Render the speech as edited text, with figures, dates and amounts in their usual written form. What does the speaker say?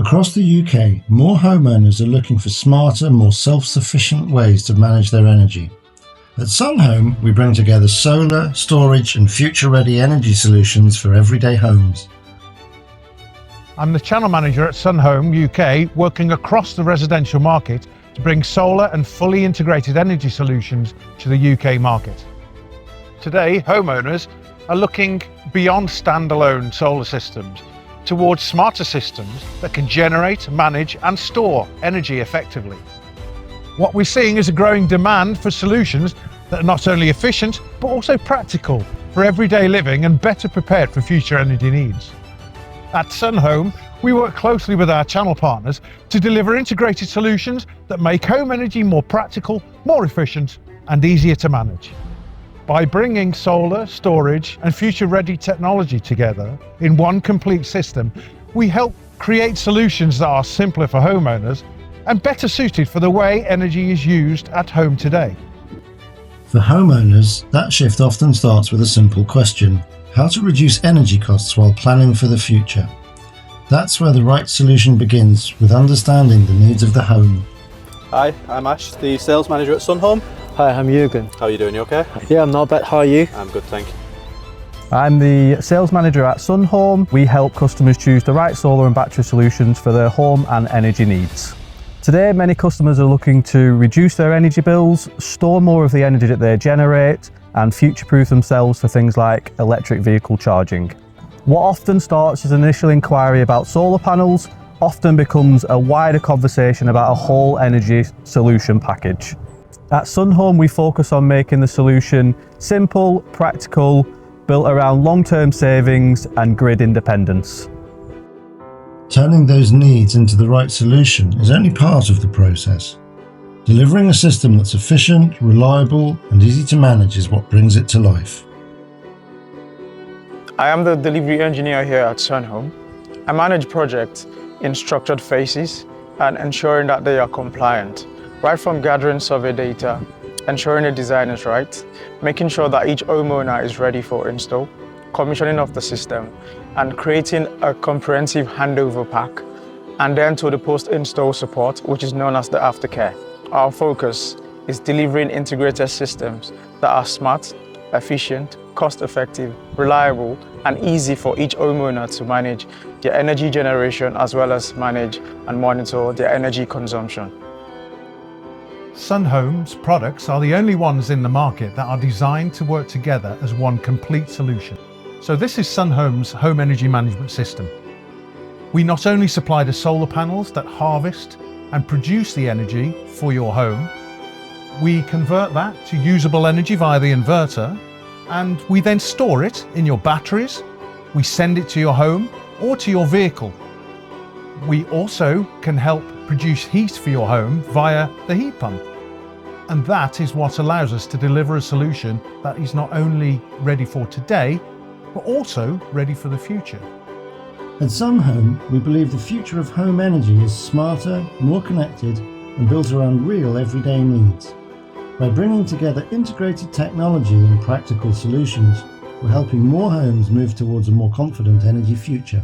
Across the UK, more homeowners are looking for smarter, more self-sufficient ways to manage their energy. At Sunhome, we bring together solar, storage and future-ready energy solutions for everyday homes. I'm the channel manager at Sunhome UK, working across the residential market to bring solar and fully integrated energy solutions to the UK market. Today, homeowners are looking beyond standalone solar systems towards smarter systems that can generate, manage and store energy effectively. What we're seeing is a growing demand for solutions that are not only efficient, but also practical for everyday living and better prepared for future energy needs. At Sunhome, we work closely with our channel partners to deliver integrated solutions that make home energy more practical, more efficient and easier to manage. By bringing solar, storage and future-ready technology together in one complete system, we help create solutions that are simpler for homeowners and better suited for the way energy is used at home today. For homeowners, that shift often starts with a simple question: how to reduce energy costs while planning for the future. That's where the right solution begins, with understanding the needs of the home. Hi, I'm Ash, the sales manager at Sunhome. Hi, I'm Jürgen. How are you doing? You okay? Yeah, I'm not bad. How are you? I'm good, thank you. I'm the sales manager at Sunhome. We help customers choose the right solar and battery solutions for their home and energy needs. Today, many customers are looking to reduce their energy bills, store more of the energy that they generate, and future-proof themselves for things like electric vehicle charging. What often starts as an initial inquiry about solar panels often becomes a wider conversation about a whole energy solution package. At Sunhome, we focus on making the solution simple, practical, built around long-term savings and grid independence. Turning those needs into the right solution is only part of the process. Delivering a system that's efficient, reliable and easy to manage is what brings it to life. I am the delivery engineer here at Sunhome. I manage projects in structured phases and ensuring that they are compliant, right from gathering survey data, ensuring the design is right, making sure that each homeowner is ready for install, commissioning of the system, and creating a comprehensive handover pack, and then to the post-install support, which is known as the aftercare. Our focus is delivering integrated systems that are smart, efficient, cost-effective, reliable, and easy for each homeowner to manage their energy generation as well as manage and monitor their energy consumption. Sunhome's products are the only ones in the market that are designed to work together as one complete solution. So this is Sunhome's home energy management system. We not only supply the solar panels that harvest and produce the energy for your home, we convert that to usable energy via the inverter, and we then store it in your batteries. We send it to your home or to your vehicle. We also can help produce heat for your home via the heat pump. And that is what allows us to deliver a solution that is not only ready for today, but also ready for the future. At Sunhome, we believe the future of home energy is smarter, more connected and built around real everyday needs. By bringing together integrated technology and practical solutions, we're helping more homes move towards a more confident energy future.